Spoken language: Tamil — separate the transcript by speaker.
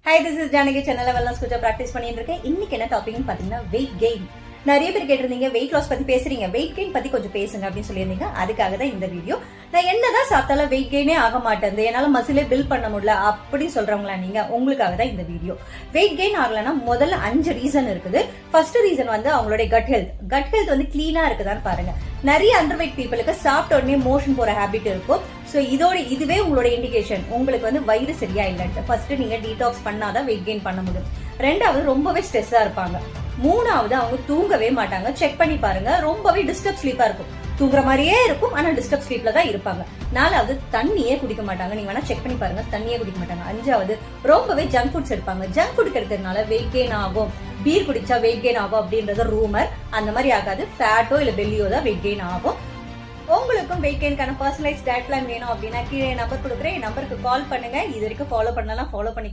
Speaker 1: Hi, this is Janaki. சென்னையில் வெல்னஸ் கோச்சா ப்ராக்டிஸ் பண்ணிட்டு இருக்கேன். இன்னைக்கு என்ன டாபிக்னு பார்த்தீங்கன்னா வெயிட் கெயின். நிறைய பேர் கேட்டிருந்தீங்க வெயிட் லாஸ் பத்தி பேசுறீங்க, வெயிட் கெயின் பத்தி கொஞ்சம் பேசுங்க அப்படின்னு சொல்லியிருந்தீங்க. அதுக்காக தான் இந்த வீடியோ. நான் என்னதான் சாப்பிட்டாலும் வெயிட் கெயினே ஆக மாட்டேன், என்னால மசிலே பில்ட் பண்ண முடியல அப்படின்னு சொல்றவங்களா நீங்க, உங்களுக்காக தான் இந்த வீடியோ. வெயிட் கெயின் ஆகலன்னா முதல்ல 5 ரீசன் இருக்குது. ஃபர்ஸ்ட் ரீசன் வந்து அவங்களுடைய கட் ஹெல்த் வந்து கிளீனா இருக்குதான்னு பாருங்க. நிறைய அண்டர் வெயிட் பீப்புளுக்கு சாப்பிட்ட உடனே மோஷன் போற ஹேபிட் இருக்கும். சோ இதுவே உங்களோட இண்டிகேஷன் உங்களுக்கு வந்து வயிறு சரியா இல்லைன்ட்டு. ஃபர்ஸ்ட் நீங்க டீடாக்ஸ் பண்ணாதான் வெயிட் கெயின் பண்ண முடியும். ரெண்டாவது ரொம்பவே ஸ்ட்ரெஸ்ஸா இருப்பாங்க. மூணாவது அவங்க தூங்கவே மாட்டாங்க. செக் பண்ணி பாருங்க, ரொம்பவே டிஸ்டர்ப் ஸ்லீப்பா இருக்கும். தூங்குற மாதிரியே இருக்கும், ஆனா டிஸ்டர்ப் ஸ்லீப்ல தான் இருப்பாங்க. நாலாவது தண்ணியே குடிக்க மாட்டாங்க. நீங்க வேணா செக் பண்ணி பாருங்க, தண்ணியே குடிக்க மாட்டாங்க. அஞ்சாவது ரொம்பவே ஜங்க் ஃபுட்ஸ் எடுப்பாங்க. ஜங்க் ஃபுட் கிடைக்கிறதுனால வெயிட் கெயின் ஆகும், பீர் குடிச்சா வெயிட் கெயின் ஆகும் அப்படின்றது ரூமர். அந்த மாதிரி ஆகாது. ஃபேட்டோ இல்ல பெல்லியோ தான் வெயிட் கெயின் ஆகும். உங்களுக்கும் வெயிட் கெயின்கான பர்சனலைஸ் டயட் பிளான் வேணும் அப்படின்னா கீழே நம்பர் கொடுக்குறேன். நம்பருக்கு கால் பண்ணுங்க. இது வரைக்கும் ஃபாலோ பண்ணலாம், ஃபாலோ பண்ணிக்கோங்க.